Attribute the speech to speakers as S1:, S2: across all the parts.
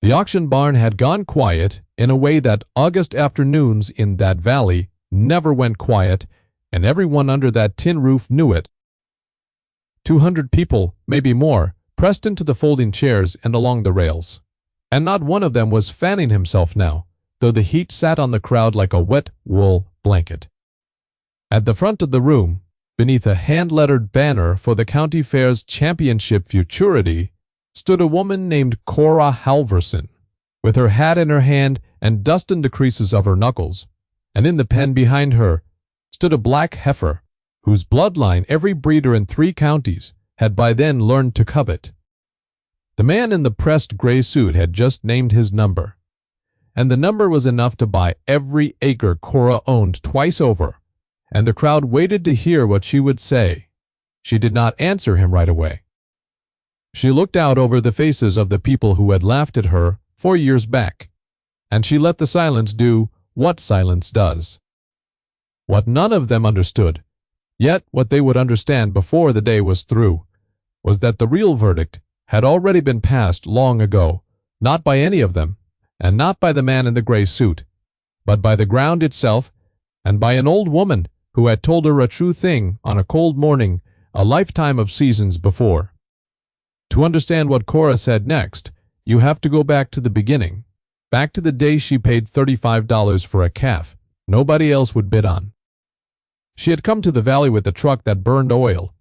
S1: The auction barn had gone quiet in a way that August afternoons in that valley never went quiet, and everyone under that tin roof knew it. 200 people, maybe more, pressed into the folding chairs and along the rails. And not one of them was fanning himself now, though the heat sat on the crowd like a wet wool blanket. At the front of the room, beneath a hand-lettered banner for the county fair's championship futurity, stood a woman named Cora Halverson, with her hat in her hand and dust in the creases of her knuckles, and in the pen behind her stood a black heifer, whose bloodline every breeder in 3 counties had by then learned to covet. The man in the pressed gray suit had just named his number, and the number was enough to buy every acre Cora owned twice over, and the crowd waited to hear what she would say. She did not answer him right away. She looked out over the faces of the people who had laughed at her 4 years back, and she let the silence do what silence does. What none of them understood, yet what they would understand before the day was through, was that the real verdict had already been passed long ago, not by any of them, and not by the man in the gray suit, but by the ground itself, and by an old woman who had told her a true thing on a cold morning a lifetime of seasons before. To understand what Cora said next, you have to go back to the beginning, back to the day she paid $35 for a calf nobody else would bid on. She had come to the valley with a truck that burned oil,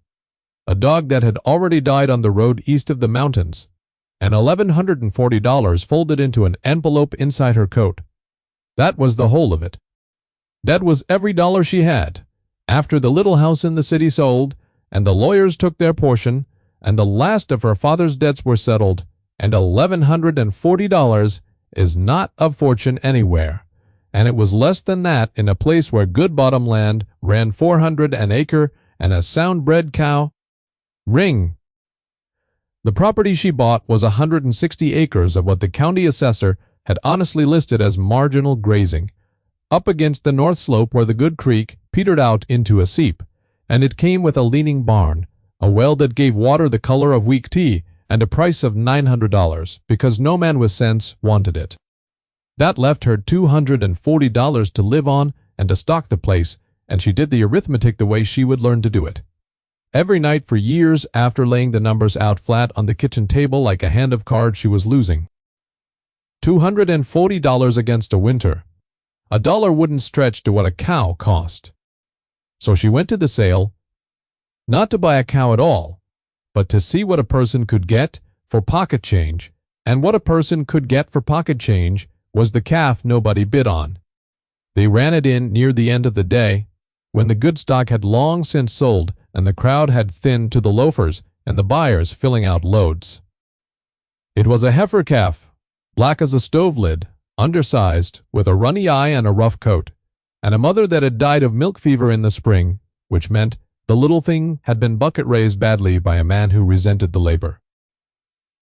S1: a dog that had already died on the road east of the mountains, and $1,140 folded into an envelope inside her coat. That was the whole of it. That was every dollar she had, after the little house in the city sold, and the lawyers took their portion, and the last of her father's debts were settled, and $1,140 is not a fortune anywhere, and it was less than that in a place where good bottom land ran 400 an acre and a sound-bred cow. Ring. The property she bought was 160 acres of what the county assessor had honestly listed as marginal grazing, up against the north slope where the good creek petered out into a seep, and it came with a leaning barn, a well that gave water the color of weak tea, and a price of $900 because no man with sense wanted it. That left her $240 to live on and to stock the place, and she did the arithmetic the way she would learn to do it. Every night for years after laying the numbers out flat on the kitchen table like a hand of cards she was losing. $240 against a winter. A dollar wouldn't stretch to what a cow cost. So she went to the sale, not to buy a cow at all, but to see what a person could get for pocket change, and what a person could get for pocket change was the calf nobody bid on. They ran it in near the end of the day, when the good stock had long since sold and the crowd had thinned to the loafers and the buyers filling out loads. It was a heifer calf, black as a stove lid, undersized, with a runny eye and a rough coat, and a mother that had died of milk fever in the spring, which meant the little thing had been bucket-raised badly by a man who resented the labor.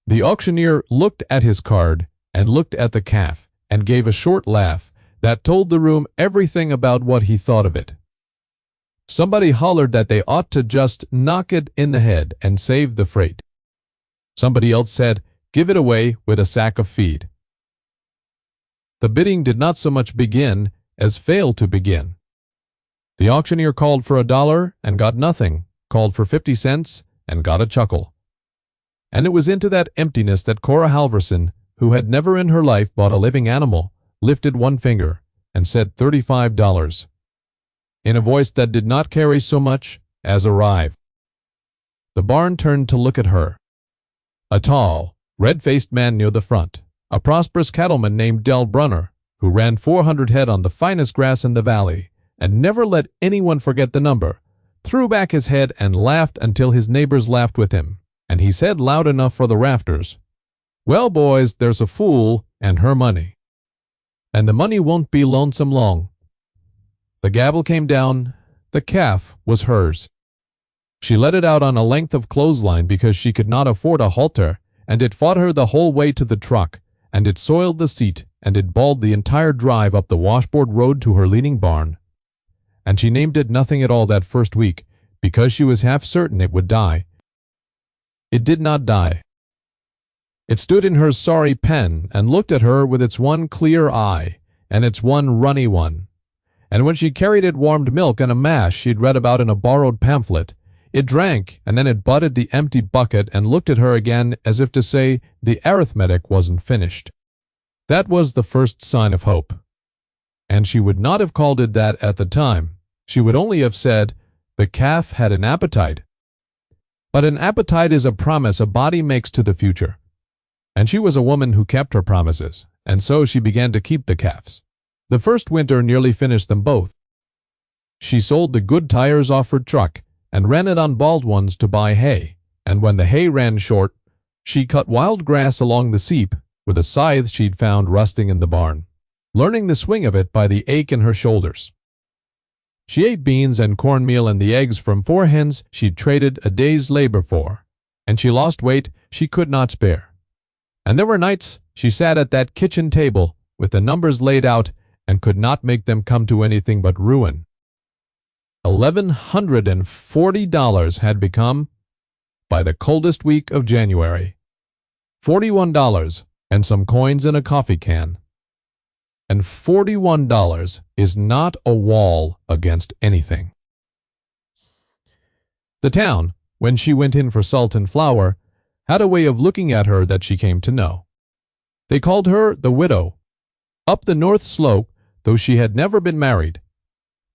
S1: The auctioneer looked at his card and looked at the calf and gave a short laugh that told the room everything about what he thought of it. Somebody hollered that they ought to just knock it in the head and save the freight. Somebody else said, give it away with a sack of feed. The bidding did not so much begin as fail to begin. The auctioneer called for $1 and got nothing, called for 50 cents and got a chuckle. And it was into that emptiness that Cora Halverson, who had never in her life bought a living animal, lifted one finger and said $35, in a voice that did not carry so much as arrive. The barn turned to look at her. A tall, red-faced man near the front, a prosperous cattleman named Del Brunner, who ran 400 head on the finest grass in the valley, and never let anyone forget the number, threw back his head and laughed until his neighbors laughed with him, and he said loud enough for the rafters, "Well, boys, there's a fool and her money. And the money won't be lonesome long." The gavel came down. The calf was hers. She let it out on a length of clothesline because she could not afford a halter, and it fought her the whole way to the truck, and it soiled the seat, and it balled the entire drive up the washboard road to her leaning barn. And she named it nothing at all that first week, because she was half certain it would die. It did not die. It stood in her sorry pen and looked at her with its one clear eye and its one runny one. And when she carried it warmed milk and a mash she'd read about in a borrowed pamphlet, it drank, and then it butted the empty bucket and looked at her again as if to say the arithmetic wasn't finished. That was the first sign of hope. And she would not have called it that at the time. She would only have said, the calf had an appetite. But an appetite is a promise a body makes to the future. And she was a woman who kept her promises, and so she began to keep the calves. The first winter nearly finished them both. She sold the good tires off her truck and ran it on bald ones to buy hay, and when the hay ran short, she cut wild grass along the seep with a scythe she'd found rusting in the barn, learning the swing of it by the ache in her shoulders. She ate beans and cornmeal and the eggs from 4 hens she'd traded a day's labor for, and she lost weight she could not spare. And there were nights she sat at that kitchen table with the numbers laid out and could not make them come to anything but ruin. $1,140 had become, by the coldest week of January, $41 and some coins in a coffee can. And $41 is not a wall against anything. The town, when she went in for salt and flour, had a way of looking at her that she came to know. They called her the widow. Up the north slope, though she had never been married.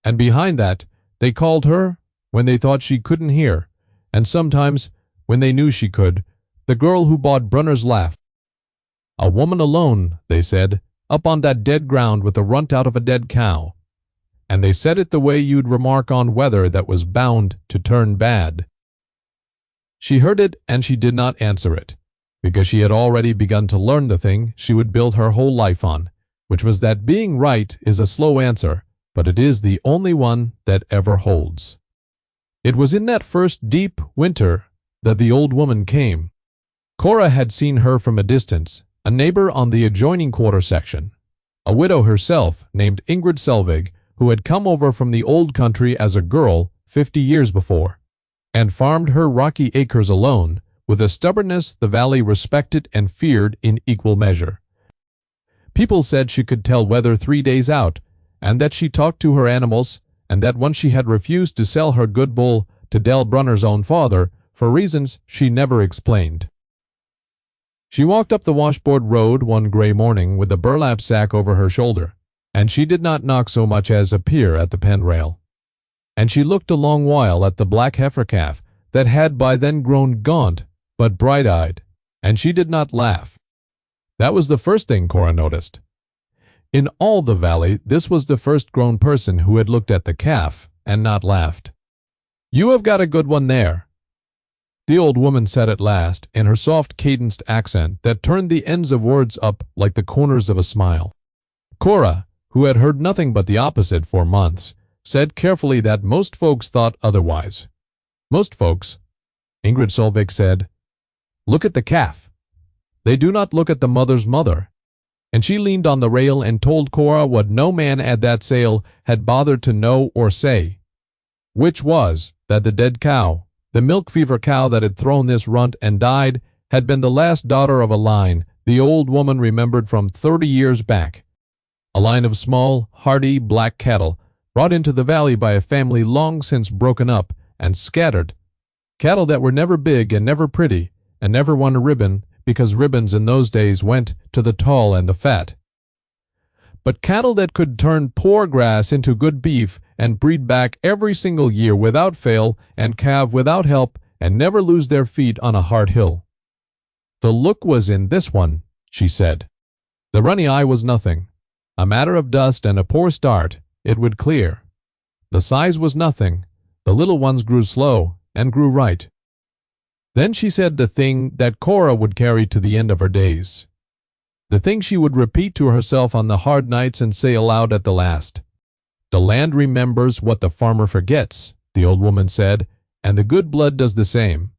S1: And behind that, they called her, when they thought she couldn't hear, and sometimes, when they knew she could, the girl who bought Brunner's laugh. A woman alone, they said, up on that dead ground with the runt out of a dead cow. And they said it the way you'd remark on weather that was bound to turn bad. She heard it and she did not answer it, because she had already begun to learn the thing she would build her whole life on, which was that being right is a slow answer, but it is the only one that ever holds. It was in that first deep winter that the old woman came. Cora had seen her from a distance, a neighbor on the adjoining quarter section, a widow herself named Ingrid Selvig, who had come over from the old country as a girl 50 years before, and farmed her rocky acres alone with a stubbornness the valley respected and feared in equal measure. People said she could tell weather 3 days out, and that she talked to her animals, and that once she had refused to sell her good bull to Del Brunner's own father for reasons she never explained. She walked up the washboard road one gray morning with the burlap sack over her shoulder, and she did not knock so much as appear at the pen rail. And she looked a long while at the black heifer calf that had by then grown gaunt but bright-eyed, and she did not laugh. That was the first thing Cora noticed. In all the valley, this was the first grown person who had looked at the calf and not laughed. "You have got a good one there," the old woman said at last, in her soft cadenced accent that turned the ends of words up like the corners of a smile. Cora, who had heard nothing but the opposite for months, said carefully that most folks thought otherwise. Most folks, Ingrid Solvik said, look at the calf. They do not look at the mother's mother. And she leaned on the rail and told Cora what no man at that sale had bothered to know or say, which was that the dead cow, the milk fever cow that had thrown this runt and died, had been the last daughter of a line the old woman remembered from 30 years back, a line of small, hardy black cattle brought into the valley by a family long since broken up and scattered, cattle that were never big and never pretty and never won a ribbon, because ribbons in those days went to the tall and the fat. But cattle that could turn poor grass into good beef and breed back every single year without fail and calve without help and never lose their feet on a hard hill. The look was in this one, she said. The runny eye was nothing. A matter of dust and a poor start, it would clear. The size was nothing. The little ones grew slow and grew right. Then she said the thing that Cora would carry to the end of her days. The thing she would repeat to herself on the hard nights and say aloud at the last. The land remembers what the farmer forgets, the old woman said, and the good blood does the same.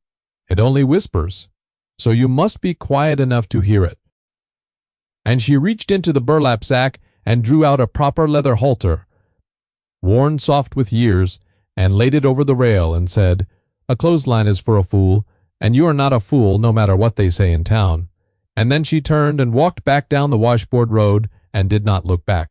S1: It only whispers, so you must be quiet enough to hear it. And she reached into the burlap sack and drew out a proper leather halter, worn soft with years, and laid it over the rail and said, "A clothesline is for a fool, and you are not a fool no matter what they say in town. and then she turned and walked back down the washboard road and did not look back.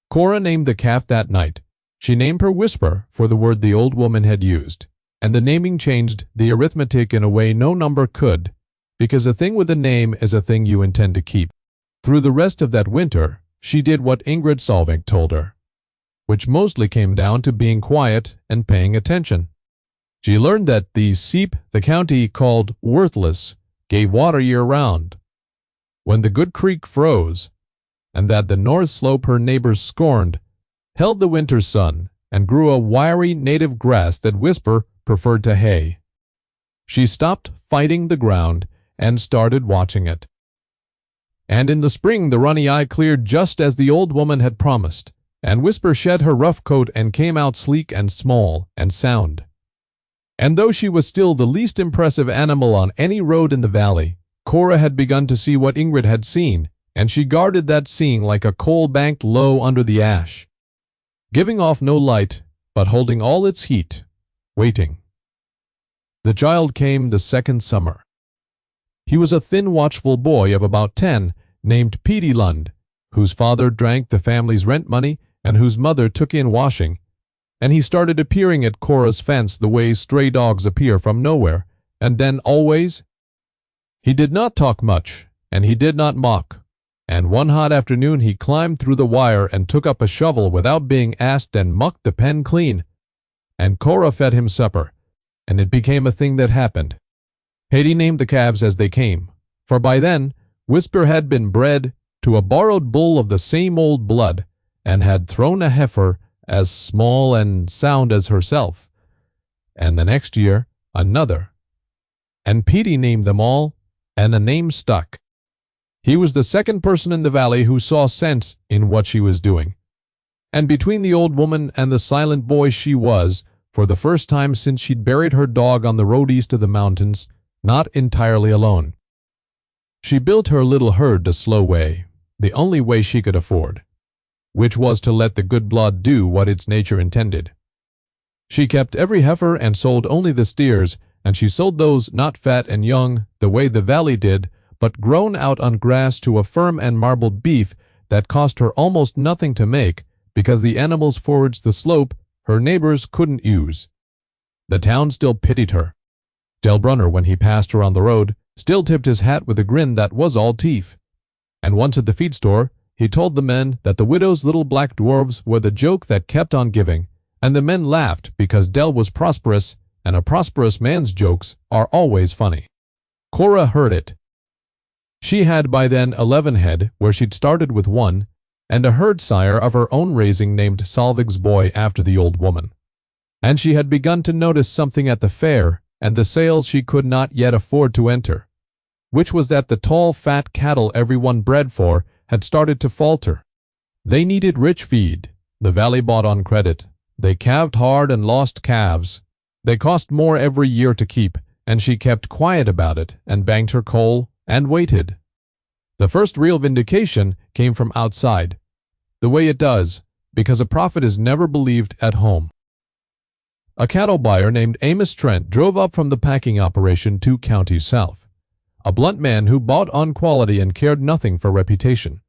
S1: Cora named the calf that night. She named her Whisper for the word the old woman had used, and the naming changed the arithmetic in a way no number could, because a thing with a name is a thing you intend to keep. Through the rest of that winter, she did what Ingrid Solvik told her, which mostly came down to being quiet and paying attention. She learned that the seep the county called worthless gave water year-round, when the good creek froze, and that the north slope her neighbors scorned held the winter sun and grew a wiry native grass that Whisper preferred to hay. She stopped fighting the ground and started watching it. And in the spring the runny eye cleared just as the old woman had promised, and Whisper shed her rough coat and came out sleek and small and sound. And though she was still the least impressive animal on any road in the valley, Cora had begun to see what Ingrid had seen, and she guarded that seeing like a coal banked low under the ash, giving off no light, but holding all its heat, waiting. The child came the second summer. He was a thin, watchful boy of about 10, named Petey Lund, whose father drank the family's rent money and whose mother took in washing, and he started appearing at Cora's fence the way stray dogs appear from nowhere, and then always. He did not talk much, and he did not mock, and one hot afternoon he climbed through the wire and took up a shovel without being asked and mucked the pen clean, and Cora fed him supper, and it became a thing that happened. Petey named the calves as they came, for by then Whisper had been bred to a borrowed bull of the same old blood, and had thrown a heifer as small and sound as herself, and the next year another. And Petey named them all, and a name stuck. He was the second person in the valley who saw sense in what she was doing. And between the old woman and the silent boy she was, for the first time since she'd buried her dog on the road east of the mountains, not entirely alone. She built her little herd the slow way, the only way she could afford, which was to let the good blood do what its nature intended. She kept every heifer and sold only the steers, and she sold those not fat and young the way the valley did, but grown out on grass to a firm and marbled beef that cost her almost nothing to make, because the animals foraged the slope her neighbors couldn't use. The town still pitied her. Del Brunner, when he passed her on the road, still tipped his hat with a grin that was all teeth. And once at the feed store, he told the men that the widow's little black dwarfs were the joke that kept on giving, and the men laughed because Del was prosperous, and a prosperous man's jokes are always funny. Cora heard it. She had by then 11 head, where she'd started with 1, and a herd sire of her own raising named Solvik's boy after the old woman. And she had begun to notice something at the fair and the sales she could not yet afford to enter, which was that the tall, fat cattle everyone bred for had started to falter. They needed rich feed. The valley bought on credit. They calved hard and lost calves. They cost more every year to keep, and she kept quiet about it and banked her coal and waited. The first real vindication came from outside, the way it does, because a prophet is never believed at home. A cattle buyer named Amos Trent drove up from the packing operation 2 counties south, a blunt man who bought on quality and cared nothing for reputation,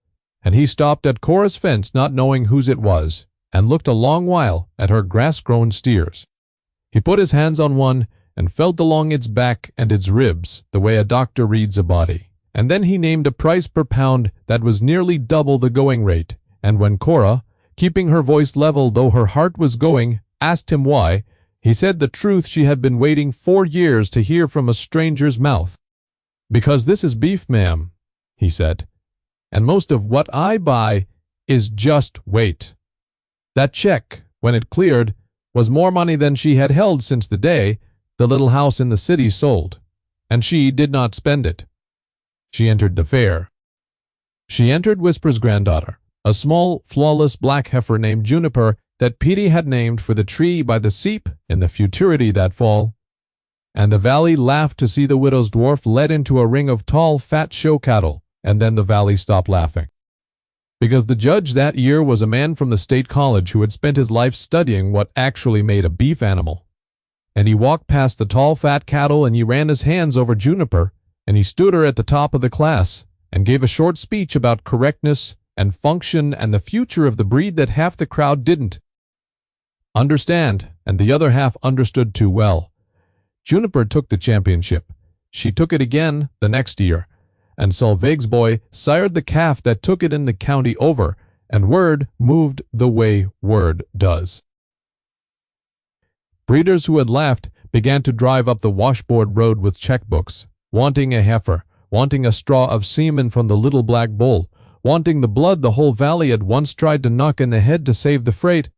S1: and he stopped at Cora's fence not knowing whose it was, and looked a long while at her grass-grown steers. He put his hands on one and felt along its back and its ribs the way a doctor reads a body, and then he named a price per pound that was nearly double the going rate, and when Cora, keeping her voice level though her heart was going, asked him why, he said the truth she had been waiting 4 years to hear from a stranger's mouth. "Because this is beef, ma'am," he said, "and most of what I buy is just weight." That check, when it cleared, was more money than she had held since the day the little house in the city sold, and she did not spend it. She entered the fair. She entered Whisper's granddaughter, a small, flawless black heifer named Juniper that Petey had named for the tree by the seep in the futurity that fall, and the valley laughed to see the widow's dwarf led into a ring of tall, fat show cattle, and then the valley stopped laughing. Because the judge that year was a man from the state college who had spent his life studying what actually made a beef animal. And he walked past the tall, fat cattle and he ran his hands over Juniper, and he stood her at the top of the class, and gave a short speech about correctness and function and the future of the breed that half the crowd didn't understand, and the other half understood too well. Juniper took the championship. She took it again the next year, and Solveig's boy sired the calf that took it in the county over, and word moved the way word does. Breeders who had laughed began to drive up the washboard road with checkbooks, wanting a heifer, wanting a straw of semen from the little black bull, wanting the blood the whole valley had once tried to knock in the head to save the freight.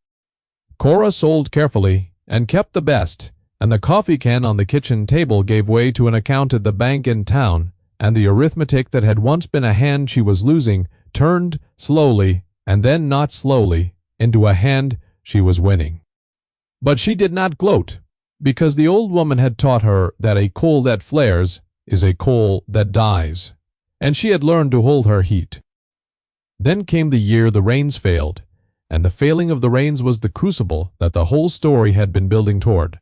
S1: Cora sold carefully and kept the best, and the coffee can on the kitchen table gave way to an account at the bank in town, and the arithmetic that had once been a hand she was losing turned slowly, and then not slowly, into a hand she was winning. But she did not gloat, because the old woman had taught her that a coal that flares is a coal that dies, and she had learned to hold her heat. Then came the year the rains failed, and the failing of the rains was the crucible that the whole story had been building toward.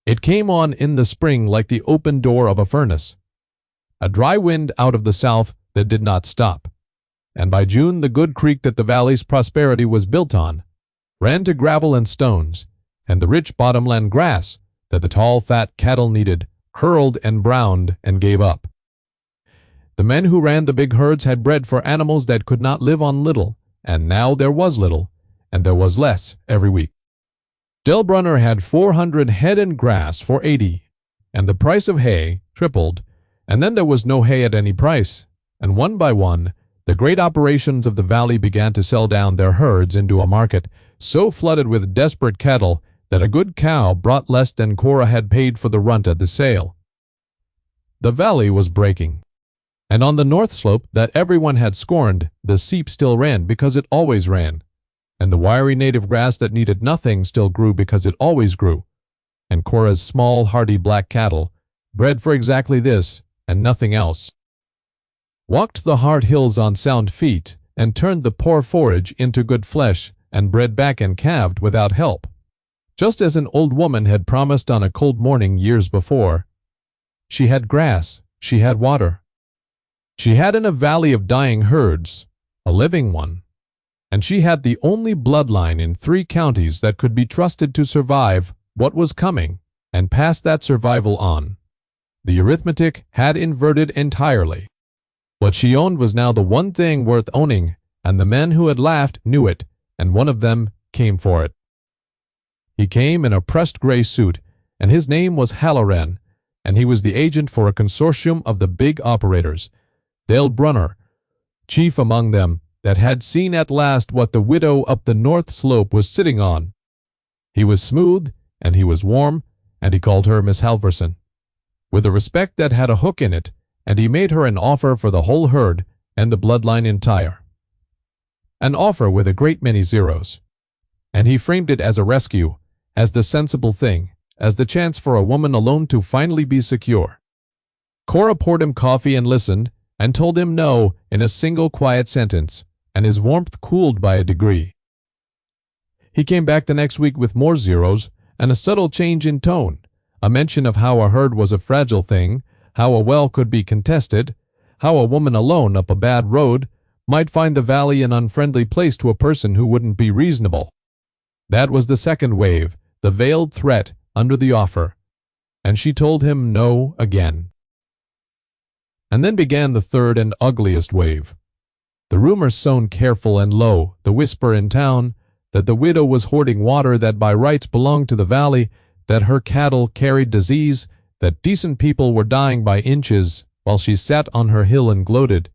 S1: It came on in the spring like the open door of a furnace, a dry wind out of the south that did not stop, and by June the good creek that the valley's prosperity was built on ran to gravel and stones, and the rich bottomland grass that the tall fat cattle needed curled and browned and gave up. The men who ran the big herds had bread for animals that could not live on little, and now there was little, and there was less every week. Del Brunner had 400 head in grass for 80, and the price of hay tripled, and then there was no hay at any price, and one by one, the great operations of the valley began to sell down their herds into a market so flooded with desperate cattle that a good cow brought less than Cora had paid for the runt at the sale. The valley was breaking, and on the north slope that everyone had scorned, the seep still ran because it always ran, and the wiry native grass that needed nothing still grew because it always grew, and Cora's small, hardy black cattle, bred for exactly this and nothing else, walked the hard hills on sound feet and turned the poor forage into good flesh and bred back and calved without help, just as an old woman had promised on a cold morning years before. She had grass, she had water. She had in a valley of dying herds, a living one, and she had the only bloodline in 3 counties that could be trusted to survive what was coming and pass that survival on. The arithmetic had inverted entirely. What she owned was now the one thing worth owning, and the men who had laughed knew it, and one of them came for it. He came in a pressed gray suit, and his name was Halloran, and he was the agent for a consortium of the big operators, Del Brunner, chief among them, that had seen at last what the widow up the north slope was sitting on. He was smooth, and he was warm, and he called her Miss Halverson, with a respect that had a hook in it, and he made her an offer for the whole herd and the bloodline entire. An offer with a great many zeros. And he framed it as a rescue, as the sensible thing, as the chance for a woman alone to finally be secure. Cora poured him coffee and listened, and told him no in a single quiet sentence, and his warmth cooled by a degree. He came back the next week with more zeros and a subtle change in tone, a mention of how a herd was a fragile thing, how a well could be contested, how a woman alone up a bad road might find the valley an unfriendly place to a person who wouldn't be reasonable. That was the second wave, the veiled threat under the offer, and she told him no again. And then began the third and ugliest wave. The rumor sown careful and low, the whisper in town, that the widow was hoarding water that by rights belonged to the valley, that her cattle carried disease, that decent people were dying by inches while she sat on her hill and gloated.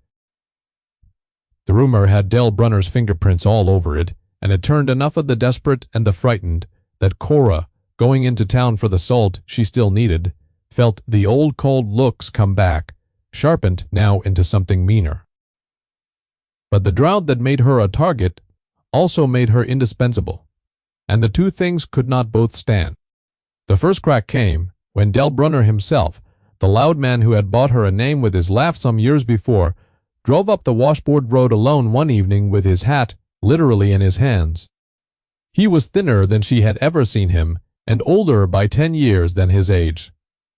S1: The rumor had Del Brunner's fingerprints all over it, and it turned enough of the desperate and the frightened that Cora, going into town for the salt she still needed, felt the old cold looks come back, sharpened now into something meaner. But the drought that made her a target also made her indispensable, and the two things could not both stand. The first crack came when Del Brunner himself, the loud man who had bought her a name with his laugh some years before, drove up the washboard road alone one evening with his hat literally in his hands. He was thinner than she had ever seen him, and older by 10 years than his age,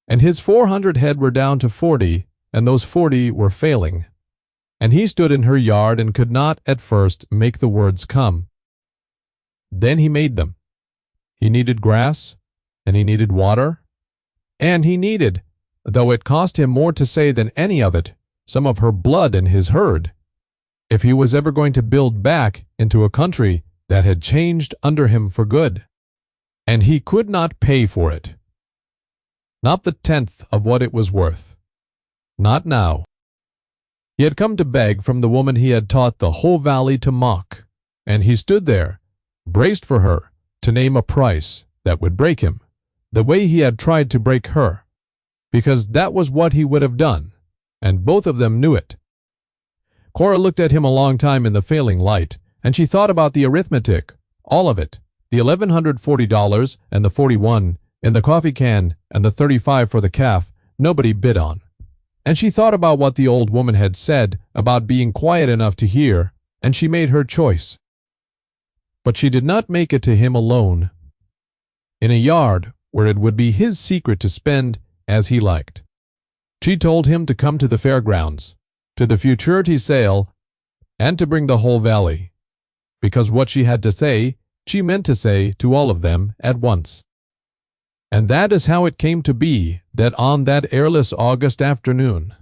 S1: and his 400 head were down to 40, and those 40 were failing. and he stood in her yard and could not at first make the words come. Then he made them. He needed grass, and he needed water, and he needed, though it cost him more to say than any of it, some of her blood in his herd, if he was ever going to build back into a country that had changed under him for good. And he could not pay for it. Not the 10th of what it was worth. Not now. He had come to beg from the woman he had taught the whole valley to mock, and he stood there, braced for her to name a price that would break him, the way he had tried to break her, because that was what he would have done, and both of them knew it. Cora looked at him a long time in the failing light, and she thought about the arithmetic, all of it, the $1,140 and the 41 in the coffee can and the 35 for the calf nobody bid on. And she thought about what the old woman had said about being quiet enough to hear, and she made her choice. But she did not make it to him alone, in a yard where it would be his secret to spend as he liked. She told him to come to the fairgrounds, to the futurity sale, and to bring the whole valley, because what she had to say, she meant to say to all of them at once. And that is how it came to be that on that airless August afternoon,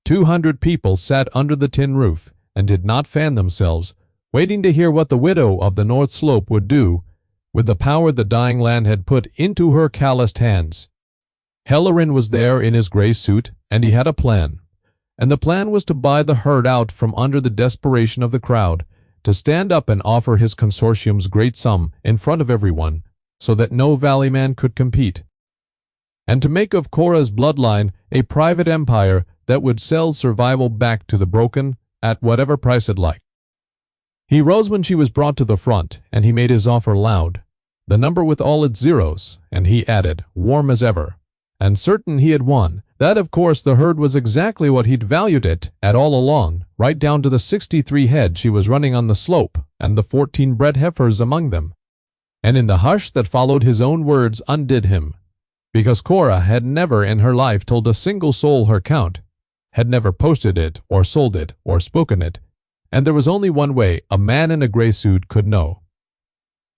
S1: 200 people sat under the tin roof and did not fan themselves, waiting to hear what the widow of the North Slope would do with the power the dying land had put into her calloused hands. Halloran was there in his gray suit, and he had a plan. And the plan was to buy the herd out from under the desperation of the crowd, to stand up and offer his consortium's great sum in front of everyone, so that no valley man could compete, and to make of Cora's bloodline a private empire that would sell survival back to the broken at whatever price it liked. He rose when she was brought to the front, and he made his offer loud, the number with all its zeros, and he added, warm as ever, and certain he had won, that of course the herd was exactly what he'd valued it at all along, right down to the 63 head she was running on the slope, and the 14 bred heifers among them. And in the hush that followed his own words undid him, because Cora had never in her life told a single soul her count, had never posted it or sold it or spoken it, and there was only one way a man in a gray suit could know.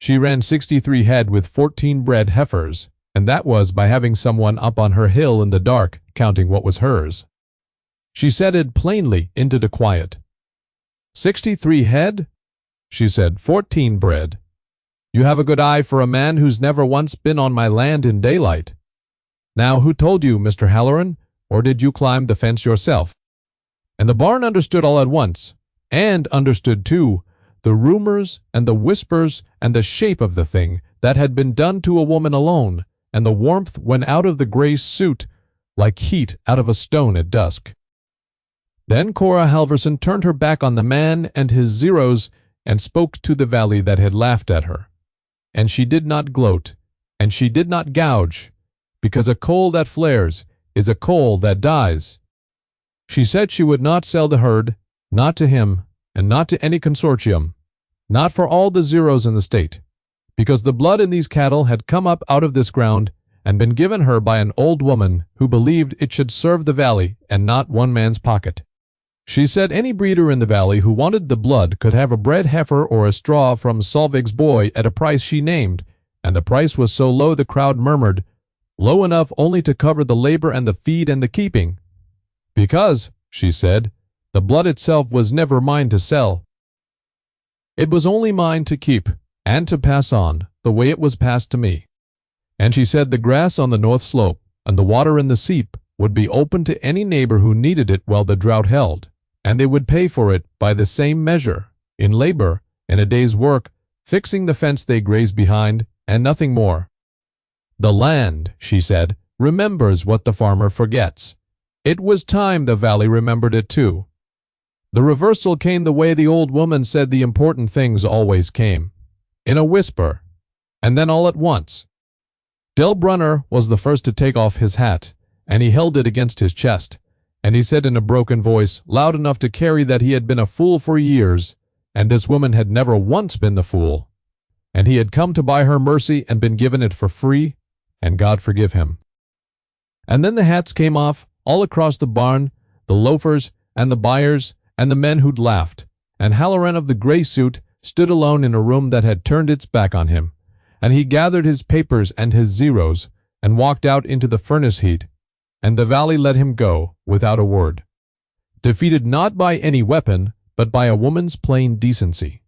S1: She ran 63 head with 14 bred heifers, and that was by having someone up on her hill in the dark counting what was hers. She said it plainly into the quiet. 63 head? She said, 14 bred. You have a good eye for a man who's never once been on my land in daylight. Now, who told you, Mr. Halloran, or did you climb the fence yourself? And the barn understood all at once, and understood, too, the rumors and the whispers and the shape of the thing that had been done to a woman alone, and the warmth went out of the gray suit like heat out of a stone at dusk. Then Cora Halverson turned her back on the man and his zeros and spoke to the valley that had laughed at her. And she did not gloat, and she did not gouge, because a coal that flares is a coal that dies. She said she would not sell the herd, not to him, and not to any consortium, not for all the zeros in the state, because the blood in these cattle had come up out of this ground and been given her by an old woman who believed it should serve the valley and not one man's pocket. She said any breeder in the valley who wanted the blood could have a bred heifer or a straw from Solveig's boy at a price she named, and the price was so low the crowd murmured, low enough only to cover the labor and the feed and the keeping. Because, she said, the blood itself was never mine to sell. It was only mine to keep, and to pass on, the way it was passed to me. And she said the grass on the north slope, and the water in the seep, would be open to any neighbor who needed it while the drought held, and they would pay for it by the same measure, in labor, in a day's work, fixing the fence they grazed behind, and nothing more. The land, she said, remembers what the farmer forgets. It was time the valley remembered it too. The reversal came the way the old woman said the important things always came, in a whisper, and then all at once. Del Brunner was the first to take off his hat, and he held it against his chest, and he said in a broken voice, loud enough to carry that he had been a fool for years, and this woman had never once been the fool, and he had come to buy her mercy and been given it for free, and God forgive him. And then the hats came off, all across the barn, the loafers and the buyers, and the men who'd laughed, and Halloran of the gray suit stood alone in a room that had turned its back on him, and he gathered his papers and his zeros, and walked out into the furnace heat, and the valley let him go without a word, defeated not by any weapon, but by a woman's plain decency,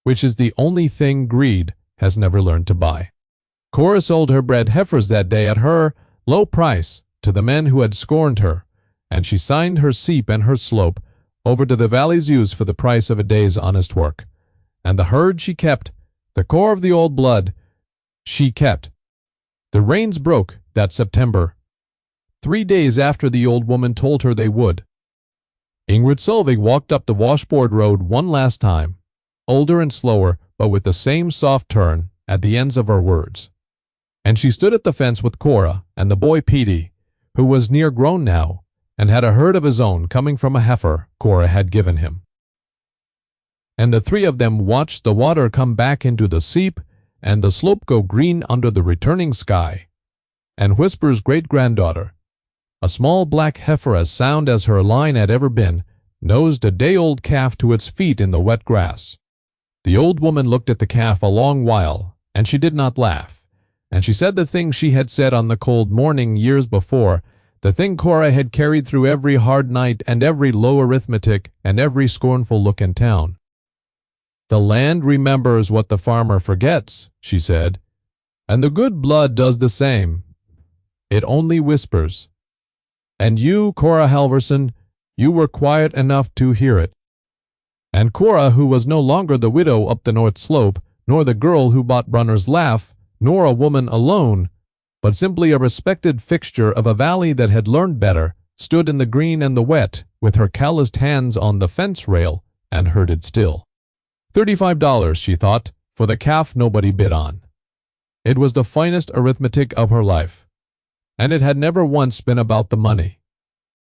S1: which is the only thing greed has never learned to buy. Cora sold her bred heifers that day at her low price to the men who had scorned her, and she signed her seep and her slope over to the valley's use for the price of a day's honest work. And the herd she kept, the core of the old blood, she kept. The rains broke that September, 3 days after the old woman told her they would. Ingrid Solvig walked up the washboard road one last time, older and slower, but with the same soft turn at the ends of her words. And she stood at the fence with Cora and the boy Petey, who was near grown now, and had a herd of his own coming from a heifer Cora had given him. And the three of them watched the water come back into the seep and the slope go green under the returning sky. And Whisper's great-granddaughter, a small black heifer as sound as her line had ever been, nosed a day-old calf to its feet in the wet grass. The old woman looked at the calf a long while, and she did not laugh, and she said the thing she had said on the cold morning years before, the thing Cora had carried through every hard night and every low arithmetic and every scornful look in town. "The land remembers what the farmer forgets," she said, "and the good blood does the same. It only whispers. And you, Cora Halverson, you were quiet enough to hear it." And Cora, who was no longer the widow up the north slope, nor the girl who bought Brunner's laugh, nor a woman alone, but simply a respected fixture of a valley that had learned better, stood in the green and the wet, with her calloused hands on the fence rail, and herded still. $35, she thought, for the calf nobody bid on. It was the finest arithmetic of her life, and it had never once been about the money.